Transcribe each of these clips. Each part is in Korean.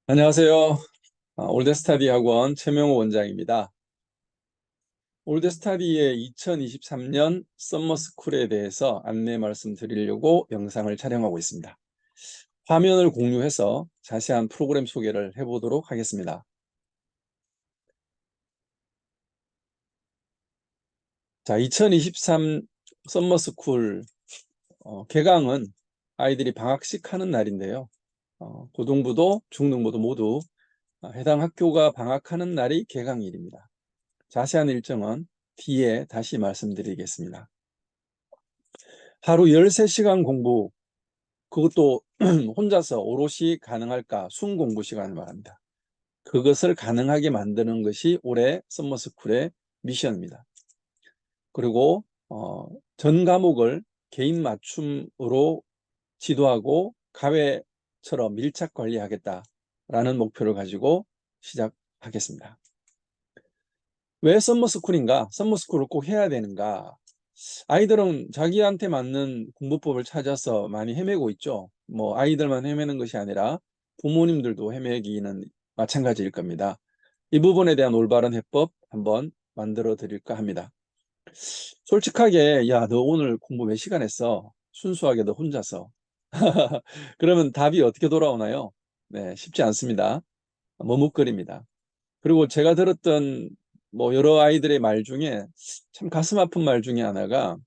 안녕하세요. 올드스타디 학원 최명호 원장입니다. 올드스타디의 2023년 썸머스쿨에 대해서 안내 말씀드리려고 영상을 촬영하고 있습니다. 화면을 공유해서 자세한 프로그램 소개를 해보도록 하겠습니다. 자, 2023 썸머스쿨 개강은 아이들이 방학식 하는 날인데요. 고등부도 중등부도 모두 해당 학교가 방학하는 날이 개강일입니다. 자세한 일정은 뒤에 다시 말씀드리겠습니다. 하루 13시간 공부, 그것도 혼자서 오롯이 가능할까? 순공부 시간을 말합니다. 그것을 가능하게 만드는 것이 올해 썸머스쿨의 미션입니다. 그리고 전 과목을 개인 맞춤으로 지도하고 과외처럼 밀착 관리하겠다라는 목표를 가지고 시작하겠습니다. 왜 썸머스쿨인가? 썸머스쿨을 꼭 해야 되는가? 아이들은 자기한테 맞는 공부법을 찾아서 많이 헤매고 있죠. 뭐 아이들만 헤매는 것이 아니라 부모님들도 헤매기는 마찬가지일 겁니다. 이 부분에 대한 올바른 해법 한번 만들어 드릴까 합니다. 솔직하게 야, 너 오늘 공부 몇 시간 했어? 순수하게 너 혼자서. 그러면 답이 어떻게 돌아오나요? 네, 쉽지 않습니다. 머뭇거립니다. 그리고 제가 들었던 뭐 여러 아이들의 말 중에 참 가슴 아픈 말 중에 하나가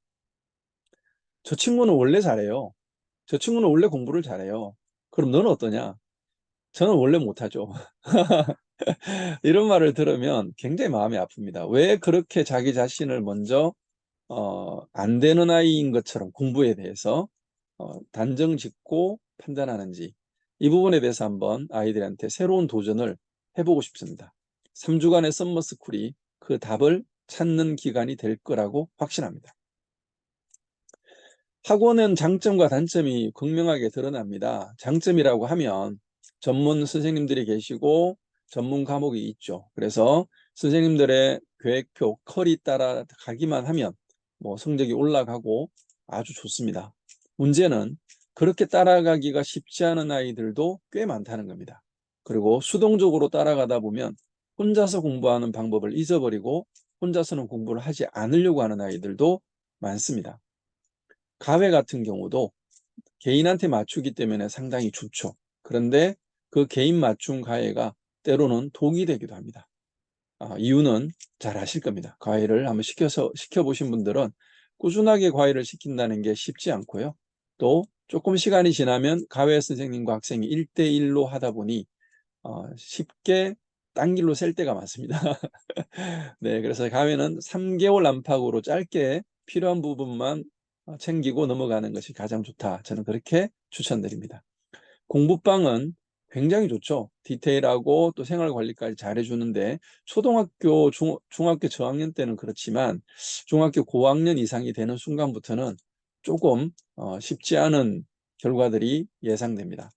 저 친구는 원래 잘해요. 저 친구는 원래 공부를 잘해요. 그럼 너는 어떠냐? 저는 원래 못하죠. 이런 말을 들으면 굉장히 마음이 아픕니다. 왜 그렇게 자기 자신을 먼저 안 되는 아이인 것처럼 공부에 대해서 단정 짓고 판단하는지 이 부분에 대해서 한번 아이들한테 새로운 도전을 해보고 싶습니다. 3주간의 썸머스쿨이 그 답을 찾는 기간이 될 거라고 확신합니다. 학원은 장점과 단점이 극명하게 드러납니다. 장점이라고 하면 전문 선생님들이 계시고 전문 과목이 있죠. 그래서 선생님들의 계획표, 컬이 따라가기만 하면 뭐 성적이 올라가고 아주 좋습니다. 문제는 그렇게 따라가기가 쉽지 않은 아이들도 꽤 많다는 겁니다. 그리고 수동적으로 따라가다 보면 혼자서 공부하는 방법을 잊어버리고 혼자서는 공부를 하지 않으려고 하는 아이들도 많습니다. 과외 같은 경우도 개인한테 맞추기 때문에 상당히 좋죠. 그런데 그 개인 맞춤 과외가 때로는 독이 되기도 합니다. 이유는 잘 아실 겁니다. 과외를 한번 시켜보신 분들은 꾸준하게 과외를 시킨다는 게 쉽지 않고요. 또 조금 시간이 지나면 과외 선생님과 학생이 1대1로 하다 보니 쉽게 딴 길로 셀 때가 많습니다. 네, 그래서 과외는 3개월 안팎으로 짧게 필요한 부분만 챙기고 넘어가는 것이 가장 좋다. 저는 그렇게 추천드립니다. 공부방은 굉장히 좋죠. 디테일하고 또 생활관리까지 잘해주는데 초등학교, 중학교 저학년 때는 그렇지만 중학교 고학년 이상이 되는 순간부터는 조금 쉽지 않은 결과들이 예상됩니다.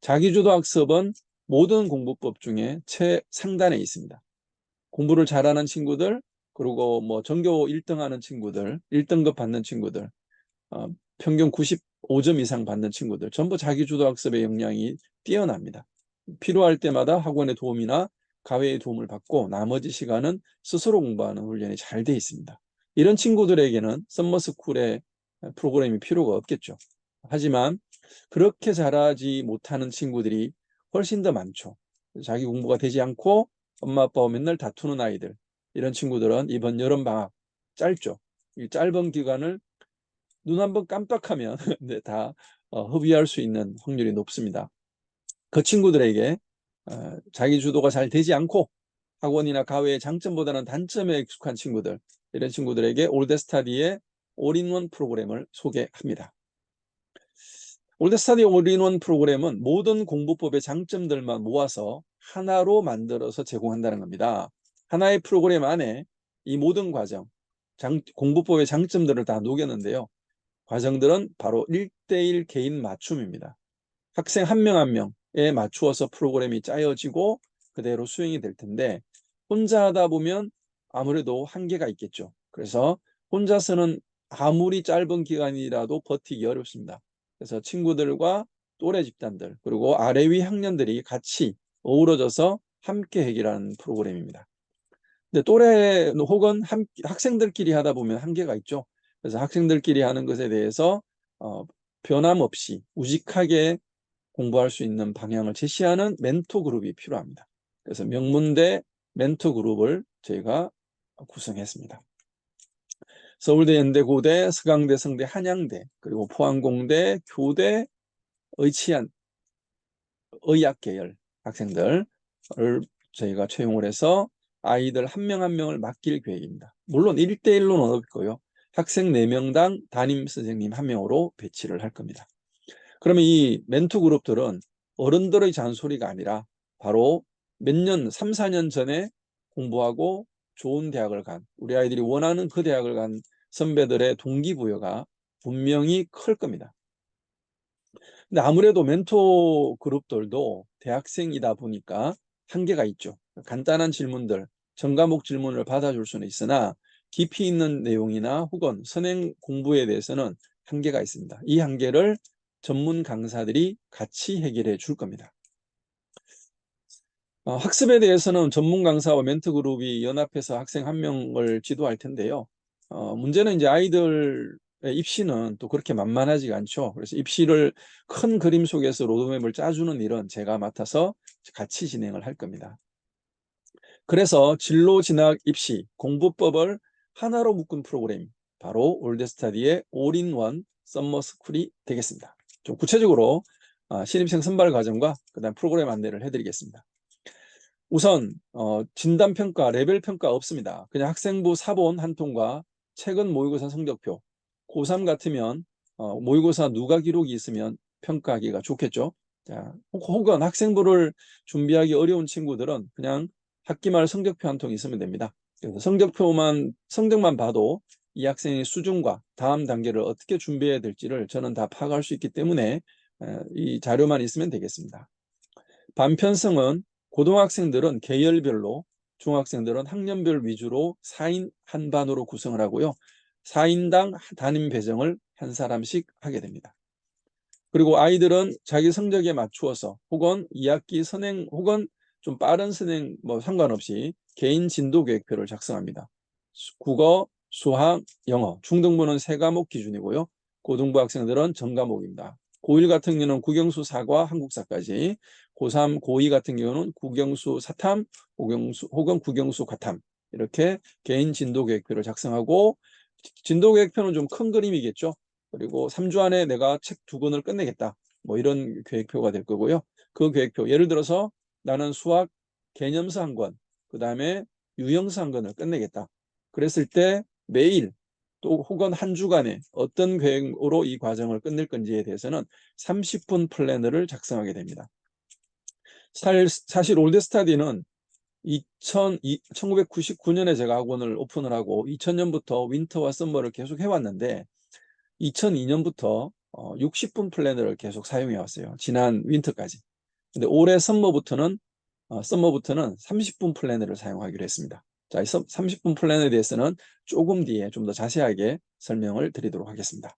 자기주도 학습은 모든 공부법 중에 최상단에 있습니다. 공부를 잘하는 친구들, 그리고 뭐 전교 1등 하는 친구들, 1등급 받는 친구들, 평균 95점 이상 받는 친구들, 전부 자기주도 학습의 역량이 뛰어납니다. 필요할 때마다 학원의 도움이나 과외의 도움을 받고 나머지 시간은 스스로 공부하는 훈련이 잘 돼 있습니다. 이런 친구들에게는 썸머스쿨의 프로그램이 필요가 없겠죠. 하지만 그렇게 잘하지 못하는 친구들이 훨씬 더 많죠. 자기 공부가 되지 않고 엄마 아빠와 맨날 다투는 아이들, 이런 친구들은 이번 여름방학 짧죠. 이 짧은 기간을 눈 한번 깜빡하면 네, 다 흡입할 수 있는 확률이 높습니다. 그 친구들에게 자기 주도가 잘 되지 않고 학원이나 과외의 장점보다는 단점에 익숙한 친구들, 이런 친구들에게 올드스타디의 올인원 프로그램을 소개합니다. 올드스타디 올인원 프로그램은 모든 공부법의 장점들만 모아서 하나로 만들어서 제공한다는 겁니다. 하나의 프로그램 안에 이 모든 과정, 공부법의 장점들을 다 녹였는데요. 과정들은 바로 1대1 개인 맞춤입니다. 학생 한 명 한 명에 맞추어서 프로그램이 짜여지고 그대로 수행이 될 텐데 혼자 하다 보면 아무래도 한계가 있겠죠. 그래서 혼자서는 아무리 짧은 기간이라도 버티기 어렵습니다. 그래서 친구들과 또래 집단들 그리고 아래 위 학년들이 같이 어우러져서 함께 해결하는 프로그램입니다. 근데 또래 혹은 학생들끼리 하다 보면 한계가 있죠. 그래서 학생들끼리 하는 것에 대해서 변함없이 우직하게 공부할 수 있는 방향을 제시하는 멘토 그룹이 필요합니다. 그래서 명문대 멘토 그룹을 저희가 구성했습니다. 서울대, 연대, 고대, 서강대, 성대, 한양대, 그리고 포항공대, 교대, 의치안, 의학 계열 학생들을 저희가 채용을 해서 아이들 한 명 한 명을 맡길 계획입니다. 물론 1대1로는 없고요. 학생 4명당 담임 선생님 1명으로 배치를 할 겁니다. 그러면 이 멘토 그룹들은 어른들의 잔소리가 아니라 바로 몇 년, 3, 4년 전에 공부하고 좋은 대학을 간, 우리 아이들이 원하는 그 대학을 간 선배들의 동기부여가 분명히 클 겁니다. 근데 아무래도 멘토 그룹들도 대학생이다 보니까 한계가 있죠. 간단한 질문들, 전과목 질문을 받아줄 수는 있으나 깊이 있는 내용이나 혹은 선행 공부에 대해서는 한계가 있습니다. 이 한계를 전문 강사들이 같이 해결해 줄 겁니다. 학습에 대해서는 전문 강사와 멘토 그룹이 연합해서 학생 1명을 지도할 텐데요. 문제는 이제 아이들의 입시는 또 그렇게 만만하지가 않죠. 그래서 입시를 큰 그림 속에서 로드맵을 짜주는 일은 제가 맡아서 같이 진행을 할 겁니다. 그래서 진로 진학 입시 공부법을 하나로 묶은 프로그램, 바로 올드스터디의 올인원 썸머스쿨이 되겠습니다. 좀 구체적으로 신입생 선발 과정과 그다음 프로그램 안내를 해드리겠습니다. 우선 진단평가, 레벨평가 없습니다. 그냥 학생부 사본 한 통과 최근 모의고사 성적표, 고3 같으면 모의고사 누가 기록이 있으면 평가하기가 좋겠죠. 자, 혹은 학생부를 준비하기 어려운 친구들은 그냥 학기 말 성적표 한 통 있으면 됩니다. 그래서 성적만 봐도 이 학생의 수준과 다음 단계를 어떻게 준비해야 될지를 저는 다 파악할 수 있기 때문에 이 자료만 있으면 되겠습니다. 반편성은 고등학생들은 계열별로, 중학생들은 학년별 위주로 4인 한 반으로 구성을 하고요. 4인당 담임 배정을 한 사람씩 하게 됩니다. 그리고 아이들은 자기 성적에 맞추어서 혹은 2학기 선행 혹은 좀 빠른 선행 뭐 상관없이 개인 진도 계획표를 작성합니다. 국어, 수학, 영어, 중등부는 3과목 기준이고요. 고등부 학생들은 전과목입니다. 고1 같은 경우는 국영수 4과 한국사까지, 고3, 고2 같은 경우는 국영수 사탐, 혹은 국영수 과탐, 이렇게 개인 진도 계획표를 작성하고, 진도 계획표는 좀 큰 그림이겠죠. 그리고 3주 안에 내가 책 2권을 끝내겠다, 뭐 이런 계획표가 될 거고요. 그 계획표, 예를 들어서 나는 수학 개념서 1권, 그 다음에 유형서 1권을 끝내겠다. 그랬을 때 매일 또 혹은 한 주간에 어떤 계획으로 이 과정을 끝낼 건지에 대해서는 30분 플래너를 작성하게 됩니다. 사실 올드스터디는 1999년에 제가 학원을 오픈을 하고 2000년부터 윈터와 썸머를 계속 해왔는데 2002년부터 60분 플래너를 계속 사용해 왔어요. 지난 윈터까지. 근데 올해 썸머부터는 30분 플래너를 사용하기로 했습니다. 자, 30분 플랜에 대해서는 조금 뒤에 좀 더 자세하게 설명을 드리도록 하겠습니다.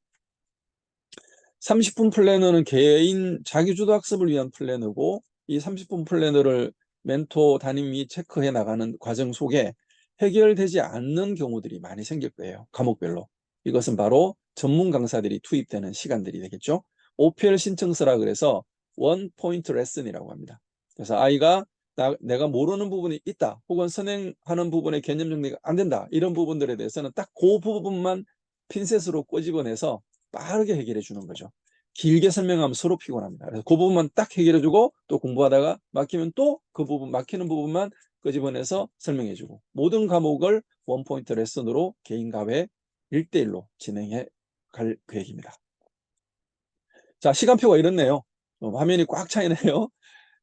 30분 플래너는 개인 자기주도 학습을 위한 플래너고, 이 30분 플래너를 멘토 담임이 체크해 나가는 과정 속에 해결되지 않는 경우들이 많이 생길 거예요. 과목별로. 이것은 바로 전문 강사들이 투입되는 시간들이 되겠죠. OPL 신청서라 그래서 원 포인트 레슨이라고 합니다. 그래서 아이가 내가 모르는 부분이 있다, 혹은 선행하는 부분의 개념 정리가 안 된다, 이런 부분들에 대해서는 딱 그 부분만 핀셋으로 꼬집어내서 빠르게 해결해 주는 거죠. 길게 설명하면 서로 피곤합니다. 그래서 그 부분만 딱 해결해 주고, 또 공부하다가 막히면 또 그 부분, 막히는 부분만 끄집어내서 설명해 주고, 모든 과목을 원포인트 레슨으로 개인 과외 1대1로 진행해 갈 계획입니다. 자, 시간표가 이렇네요. 화면이 꽉 차 있네요.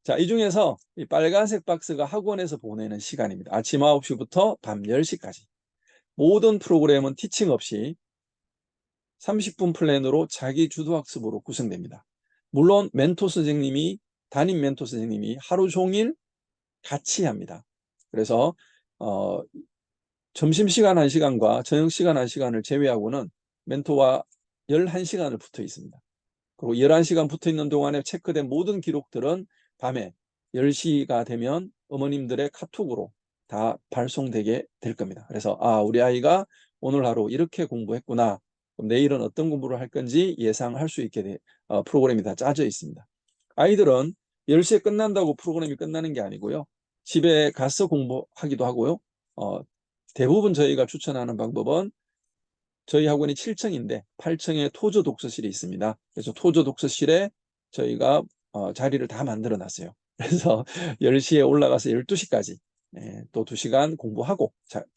자, 이 중에서 이 빨간색 박스가 학원에서 보내는 시간입니다. 아침 9시부터 밤 10시까지. 모든 프로그램은 티칭 없이 30분 플랜으로 자기 주도학습으로 구성됩니다. 물론 담임 멘토 선생님이 하루 종일 같이 합니다. 그래서 점심시간 1시간과 저녁시간 1시간을 제외하고는 멘토와 11시간을 붙어 있습니다. 그리고 11시간 붙어 있는 동안에 체크된 모든 기록들은 밤에 10시가 되면 어머님들의 카톡으로 다 발송되게 될 겁니다. 그래서 우리 아이가 오늘 하루 이렇게 공부했구나. 그럼 내일은 어떤 공부를 할 건지 예상할 수 있게 프로그램이 다 짜져 있습니다. 아이들은 10시에 끝난다고 프로그램이 끝나는 게 아니고요. 집에 가서 공부하기도 하고요. 대부분 저희가 추천하는 방법은 저희 학원이 7층인데 8층에 토저 독서실이 있습니다. 그래서 토저 독서실에 저희가 자리를 다 만들어 놨어요. 그래서 10시에 올라가서 12시까지 또 2시간 공부하고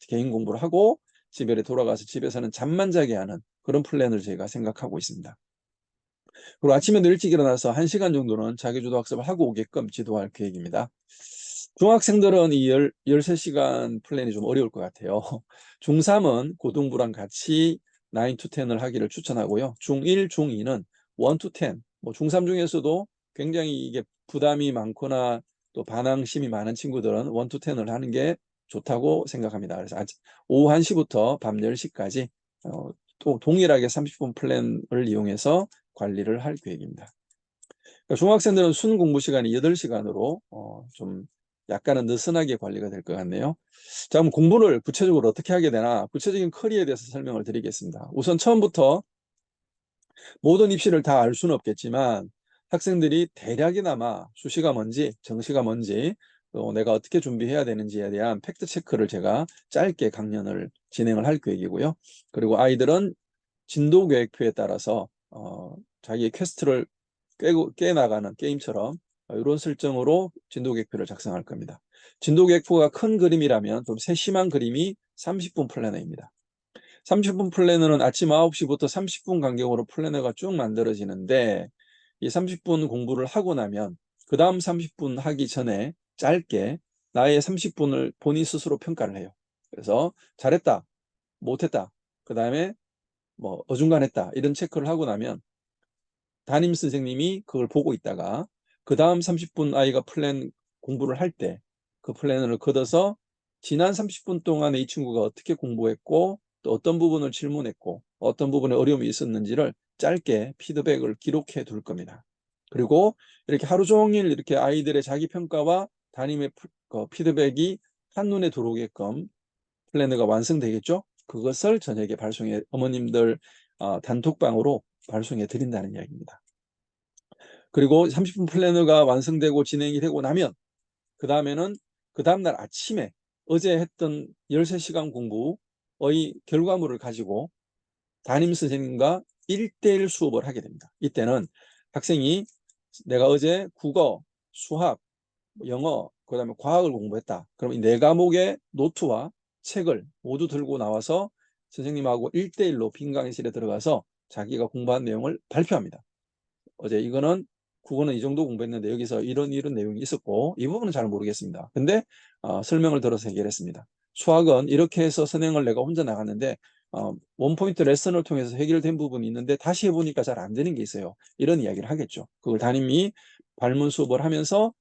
개인 공부를 하고 집에 돌아가서 집에서는 잠만 자게 하는 그런 플랜을 저희가 생각하고 있습니다. 그리고 아침에도 일찍 일어나서 1시간 정도는 자기주도 학습을 하고 오게끔 지도할 계획입니다. 중학생들은 이 13시간 플랜이 좀 어려울 것 같아요. 중3은 고등부랑 같이 9 to 10을 하기를 추천하고요. 중1, 중2는 1 to 10, 중3 중에서도 굉장히 이게 부담이 많거나 또 반항심이 많은 친구들은 1 to 10을 하는 게 좋다고 생각합니다. 그래서 오후 1시부터 밤 10시까지 또 동일하게 30분 플랜을 이용해서 관리를 할 계획입니다. 그러니까 중학생들은 순 공부 시간이 8시간으로 좀 약간은 느슨하게 관리가 될 것 같네요. 자, 그럼 공부를 구체적으로 어떻게 하게 되나 구체적인 커리에 대해서 설명을 드리겠습니다. 우선 처음부터 모든 입시를 다 알 수는 없겠지만 학생들이 대략이나마 수시가 뭔지 정시가 뭔지 또 내가 어떻게 준비해야 되는지에 대한 팩트 체크를 제가 짧게 강연을 진행을 할 계획이고요. 그리고 아이들은 진도 계획표에 따라서 자기의 퀘스트를 깨나가는 게임처럼 이런 설정으로 진도 계획표를 작성할 겁니다. 진도 계획표가 큰 그림이라면 좀 세심한 그림이 30분 플래너입니다. 30분 플래너는 아침 9시부터 30분 간격으로 플래너가 쭉 만들어지는데 이 30분 공부를 하고 나면 그 다음 30분 하기 전에 짧게 나의 30분을 본인 스스로 평가를 해요. 그래서 잘했다, 못했다, 그 다음에 어중간했다 이런 체크를 하고 나면 담임 선생님이 그걸 보고 있다가 그 다음 30분 아이가 플랜 공부를 할 때 그 플랜을 걷어서 지난 30분 동안에 이 친구가 어떻게 공부했고 또 어떤 부분을 질문했고 어떤 부분에 어려움이 있었는지를 짧게 피드백을 기록해 둘 겁니다. 그리고 이렇게 하루 종일 이렇게 아이들의 자기 평가와 담임의 피드백이 한눈에 들어오게끔 플래너가 완성되겠죠. 그것을 저녁에 발송해 어머님들 단톡방으로 발송해 드린다는 이야기입니다. 그리고 30분 플래너가 완성되고 진행이 되고 나면 그 다음에는 그 다음날 아침에 어제 했던 13시간 공부의 결과물을 가지고 담임 선생님과 1대1 수업을 하게 됩니다. 이때는 학생이 내가 어제 국어, 수학, 영어, 그 다음에 과학을 공부했다. 그럼 이 4과목의 노트와 책을 모두 들고 나와서 선생님하고 1대1로 빈 강의실에 들어가서 자기가 공부한 내용을 발표합니다. 어제 이거는 국어는 이 정도 공부했는데 여기서 이런 내용이 있었고 이 부분은 잘 모르겠습니다. 근데 설명을 들어서 해결했습니다. 수학은 이렇게 해서 선행을 내가 혼자 나갔는데 원포인트 레슨을 통해서 해결된 부분이 있는데 다시 해보니까 잘 안 되는 게 있어요. 이런 이야기를 하겠죠. 그걸 담임이 발문 수업을 하면서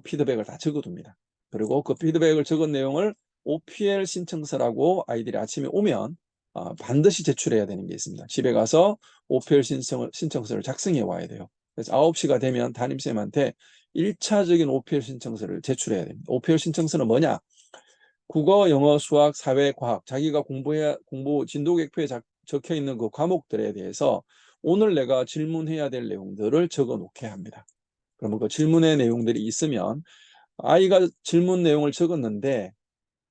피드백을 다 적어둡니다. 그리고 그 피드백을 적은 내용을 OPL 신청서라고 아이들이 아침에 오면 반드시 제출해야 되는 게 있습니다. 집에 가서 OPL 신청서를 작성해 와야 돼요. 그래서 9시가 되면 담임쌤한테 1차적인 OPL 신청서를 제출해야 됩니다. OPL 신청서는 뭐냐? 국어, 영어, 수학, 사회, 과학 자기가 공부 진도계획표에 적혀 있는 그 과목들에 대해서 오늘 내가 질문해야 될 내용들을 적어 놓게 합니다. 그러면 그 질문의 내용들이 있으면 아이가 질문 내용을 적었는데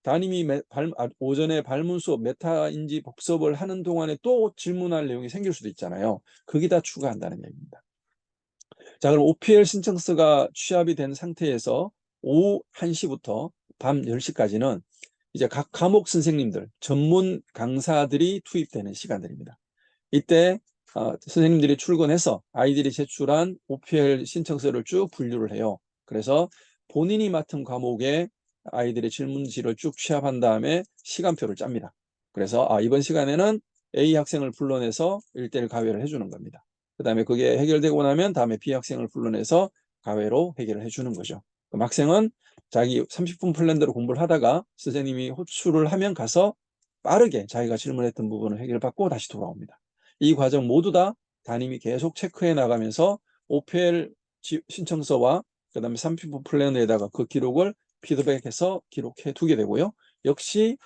담임이 오전에 발문 수업 메타인지 복습을 하는 동안에 또 질문할 내용이 생길 수도 있잖아요. 거기다 추가한다는 얘기입니다. 자, 그럼 OPL 신청서가 취합이 된 상태에서 오후 1시부터 밤 10시까지는 이제 각 과목 선생님들, 전문 강사들이 투입되는 시간들입니다. 이때 선생님들이 출근해서 아이들이 제출한 OPL 신청서를 쭉 분류를 해요. 그래서 본인이 맡은 과목에 아이들의 질문지를 쭉 취합한 다음에 시간표를 짭니다. 그래서 이번 시간에는 A 학생을 불러내서 1대1 가회를 해주는 겁니다. 그 다음에 그게 해결되고 나면 다음에 B 학생을 불러내서 가회로 해결을 해주는 거죠. 그럼 학생은 자기 30분 플랜대로 공부를 하다가 선생님이 호출을 하면 가서 빠르게 자기가 질문했던 부분을 해결받고 다시 돌아옵니다. 이 과정 모두 다 담임이 계속 체크해 나가면서 OPL 신청서와 그 다음에 30분 플래너에다가 그 기록을 피드백해서 기록해 두게 되고요. 역시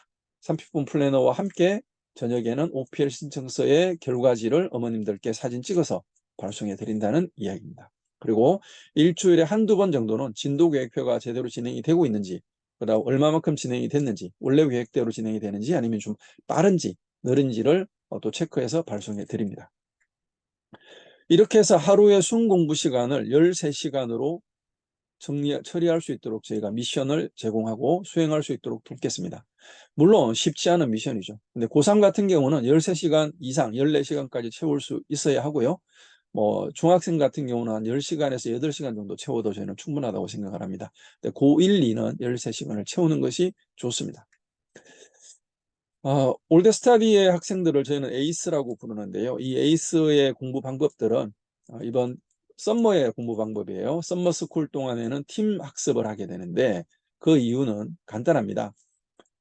30분 플래너와 함께 저녁에는 OPL 신청서의 결과지를 어머님들께 사진 찍어서 발송해 드린다는 이야기입니다. 그리고 일주일에 한두 번 정도는 진도 계획표가 제대로 진행이 되고 있는지, 그다음 얼마만큼 진행이 됐는지, 원래 계획대로 진행이 되는지 아니면 좀 빠른지 느린지를 또 체크해서 발송해 드립니다. 이렇게 해서 하루의 순 공부 시간을 13시간으로 처리할 수 있도록 저희가 미션을 제공하고 수행할 수 있도록 돕겠습니다. 물론 쉽지 않은 미션이죠. 근데 고3 같은 경우는 13시간 이상, 14시간까지 채울 수 있어야 하고요. 뭐 중학생 같은 경우는 한 10시간에서 8시간 정도 채워도 저는 충분하다고 생각을 합니다. 근데 고1, 2는 13시간을 채우는 것이 좋습니다. 올드스터디의 학생들을 저희는 에이스라고 부르는데요. 이 에이스의 공부 방법들은 이번 썸머의 공부 방법이에요. 썸머 스쿨 동안에는 팀 학습을 하게 되는데 그 이유는 간단합니다.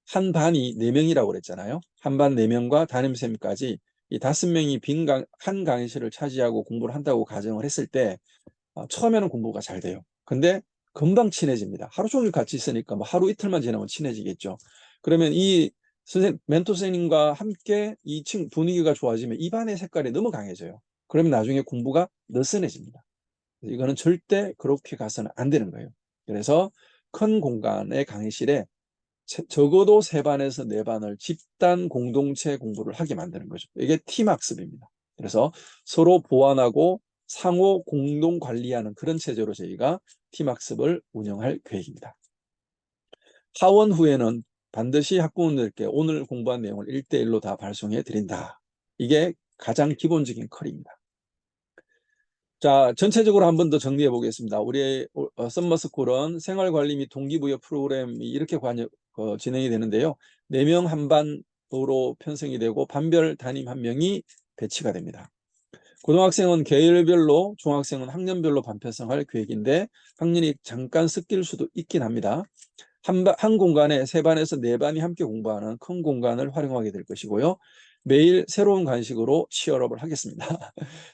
한 반이 4명이라고 그랬잖아요. 한 반 4명과 담임쌤까지 이 5명이 한 강의실을 차지하고 공부를 한다고 가정을 했을 때 처음에는 공부가 잘 돼요. 근데 금방 친해집니다. 하루 종일 같이 있으니까 뭐 하루 이틀만 지나면 친해지겠죠. 그러면 이 멘토 선생님과 함께 이 분위기가 좋아지면 이 반의 색깔이 너무 강해져요. 그러면 나중에 공부가 느슨해집니다. 이거는 절대 그렇게 가서는 안 되는 거예요. 그래서 큰 공간의 강의실에 적어도 3반에서 4반을 집단 공동체 공부를 하게 만드는 거죠. 이게 팀 학습입니다. 그래서 서로 보완하고 상호 공동 관리하는 그런 체제로 저희가 팀 학습을 운영할 계획입니다. 하원 후에는 반드시 학부모님들께 오늘 공부한 내용을 1대1로 다 발송해 드린다. 이게 가장 기본적인 컬입니다. 자, 전체적으로 한 번 더 정리해 보겠습니다. 우리 썸머스쿨은 생활관리 및 동기부여 프로그램이 이렇게 진행이 되는데요. 4명 한 반으로 편성이 되고 반별 담임 1명이 배치가 됩니다. 고등학생은 계열별로, 중학생은 학년별로 반편성할 계획인데 학년이 잠깐 섞일 수도 있긴 합니다. 한 공간에 3반에서 4반이 함께 공부하는 큰 공간을 활용하게 될 것이고요. 매일 새로운 간식으로 치열업을 하겠습니다.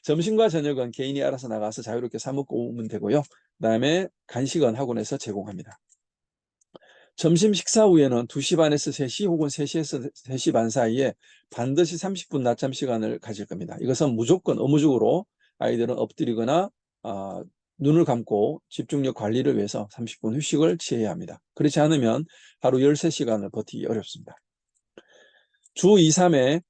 점심과 저녁은 개인이 알아서 나가서 자유롭게 사 먹고 오면 되고요. 그다음에 간식은 학원에서 제공합니다. 점심 식사 후에는 2시 반에서 3시 혹은 3시에서 3시 반 사이에 반드시 30분 낮잠 시간을 가질 겁니다. 이것은 무조건 의무적으로 아이들은 엎드리거나 눈을 감고 집중력 관리를 위해서 30분 휴식을 취해야 합니다. 그렇지 않으면 하루 13시간을 버티기 어렵습니다. 주 2, 3회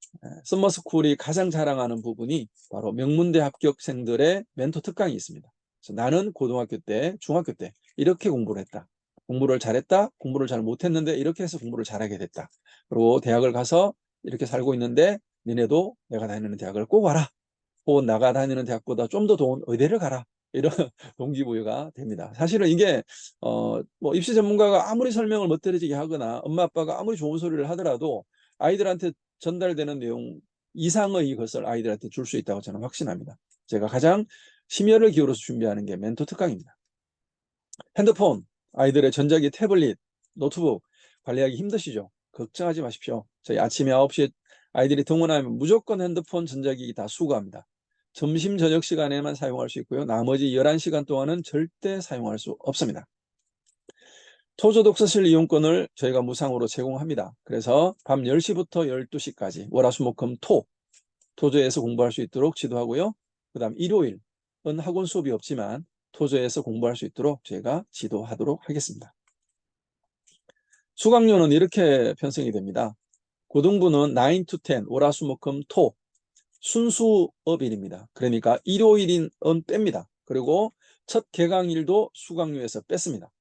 썸머스쿨이 가장 자랑하는 부분이 바로 명문대 합격생들의 멘토 특강이 있습니다. 그래서 나는 고등학교 때, 중학교 때 이렇게 공부를 했다. 공부를 잘했다. 공부를 잘 못했는데 이렇게 해서 공부를 잘하게 됐다. 그리고 대학을 가서 이렇게 살고 있는데 니네도 내가 다니는 대학을 꼭 와라. 혹은 나가 다니는 대학보다 좀 더 좋은 의대를 가라. 이런 동기부여가 됩니다. 사실은 이게 뭐 입시 전문가가 아무리 설명을 멋들어지게 하거나 엄마 아빠가 아무리 좋은 소리를 하더라도 아이들한테 전달되는 내용 이상의 것을 아이들한테 줄 수 있다고 저는 확신합니다. 제가 가장 심혈을 기울여서 준비하는 게 멘토 특강입니다. 핸드폰, 아이들의 전자기, 태블릿, 노트북 관리하기 힘드시죠? 걱정하지 마십시오. 저희 아침에 9시에 아이들이 등원하면 무조건 핸드폰, 전자기기 다 수거합니다. 점심, 저녁 시간에만 사용할 수 있고요. 나머지 11시간 동안은 절대 사용할 수 없습니다. 토조 독서실 이용권을 저희가 무상으로 제공합니다. 그래서 밤 10시부터 12시까지 월화수목금토 토조에서 공부할 수 있도록 지도하고요. 그 다음 일요일은 학원 수업이 없지만 토조에서 공부할 수 있도록 저희가 지도하도록 하겠습니다. 수강료는 이렇게 편성이 됩니다. 고등부는 9 to 10 월화수목금토 순수업일입니다. 그러니까 일요일은 뺍니다. 그리고 첫 개강일도 수강료에서 뺐습니다.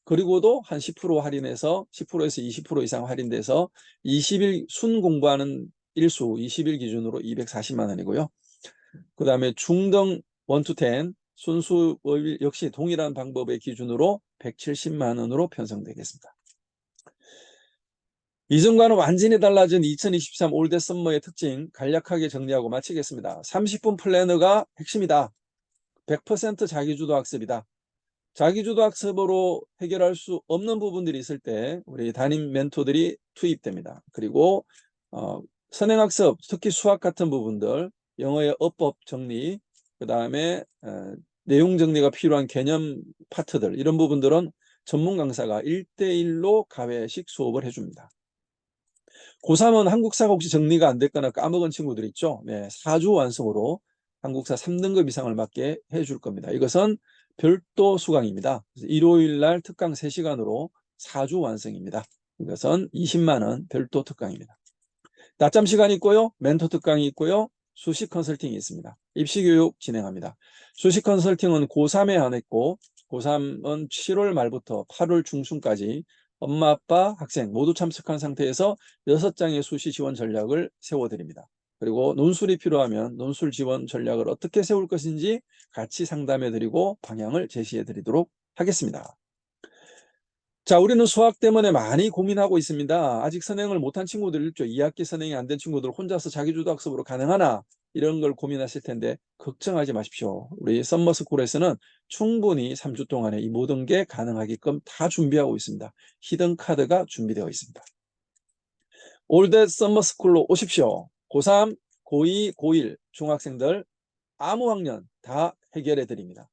그리고도 한 10% 할인해서 10%에서 20% 이상 할인돼서 20일 순 공부하는 일수 20일 기준으로 240만 원이고요. 그 다음에 중등 1 to 10 순수업일 역시 동일한 방법의 기준으로 170만 원으로 편성되겠습니다. 이전과는 완전히 달라진 2023 올드 썸머의 특징 간략하게 정리하고 마치겠습니다. 30분 플래너가 핵심이다. 100% 자기주도 학습이다. 자기주도 학습으로 해결할 수 없는 부분들이 있을 때 우리 담임 멘토들이 투입됩니다. 그리고 선행학습, 특히 수학 같은 부분들, 영어의 어법 정리, 그 다음에 내용 정리가 필요한 개념 파트들 이런 부분들은 전문 강사가 1대1로 가외식 수업을 해줍니다. 고3은 한국사가 혹시 정리가 안 됐거나 까먹은 친구들 있죠? 네, 4주 완성으로 한국사 3등급 이상을 맞게 해줄 겁니다. 이것은 별도 수강입니다. 일요일 날 특강 3시간으로 4주 완성입니다. 이것은 20만 원 별도 특강입니다. 낮잠 시간이 있고요. 멘토 특강이 있고요. 수시 컨설팅이 있습니다. 입시교육 진행합니다. 수시 컨설팅은 고3에 한했고 고3은 7월 말부터 8월 중순까지 엄마, 아빠, 학생 모두 참석한 상태에서 6장의 수시 지원 전략을 세워드립니다. 그리고 논술이 필요하면 논술 지원 전략을 어떻게 세울 것인지 같이 상담해드리고 방향을 제시해드리도록 하겠습니다. 자, 우리는 수학 때문에 많이 고민하고 있습니다. 아직 선행을 못한 친구들 있죠. 2학기 선행이 안 된 친구들 혼자서 자기주도학습으로 가능하나? 이런 걸 고민하실 텐데 걱정하지 마십시오. 우리 썸머스쿨에서는 충분히 3주 동안에 이 모든 게 가능하게끔 다 준비하고 있습니다. 히든 카드가 준비되어 있습니다. 올댓 썸머스쿨로 오십시오. 고3, 고2, 고1 중학생들 아무 학년 다 해결해 드립니다.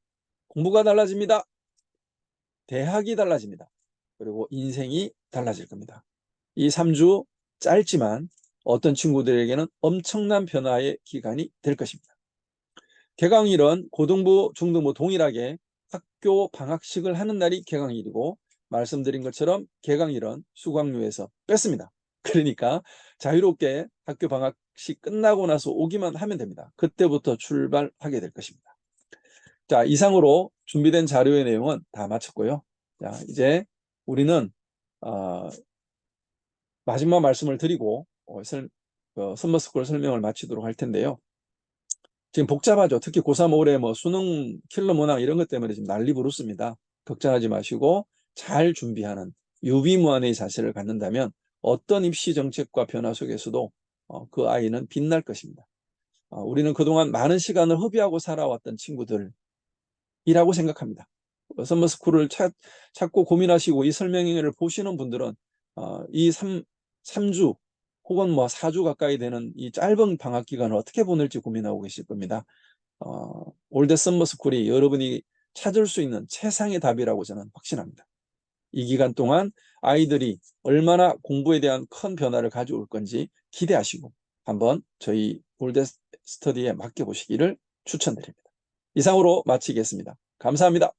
공부가 달라집니다. 대학이 달라집니다. 그리고 인생이 달라질 겁니다. 이 3주 짧지만 어떤 친구들에게는 엄청난 변화의 기간이 될 것입니다. 개강일은 고등부, 중등부 동일하게 학교 방학식을 하는 날이 개강일이고 말씀드린 것처럼 개강일은 수강료에서 뺐습니다. 그러니까 자유롭게 학교 방학식 끝나고 나서 오기만 하면 됩니다. 그때부터 출발하게 될 것입니다. 자, 이상으로 준비된 자료의 내용은 다 마쳤고요. 자, 이제 우리는 마지막 말씀을 드리고 썸머스쿨 설명을 마치도록 할 텐데요. 지금 복잡하죠. 특히 고3 올해 뭐 수능 킬러 문항 이런 것 때문에 지금 난리 부르습니다. 걱정하지 마시고 잘 준비하는 유비무환의 자세를 갖는다면 어떤 입시 정책과 변화 속에서도 그 아이는 빛날 것입니다. 우리는 그동안 많은 시간을 허비하고 살아왔던 친구들이라고 생각합니다. 썸머스쿨을 찾고 고민하시고 이 설명회를 보시는 분들은 이 3주 혹은 뭐 4주 가까이 되는 이 짧은 방학 기간을 어떻게 보낼지 고민하고 계실 겁니다. 올댓 썸머스쿨이 여러분이 찾을 수 있는 최상의 답이라고 저는 확신합니다. 이 기간 동안 아이들이 얼마나 공부에 대한 큰 변화를 가져올 건지 기대하시고 한번 저희 올댓 스터디에 맡겨보시기를 추천드립니다. 이상으로 마치겠습니다. 감사합니다.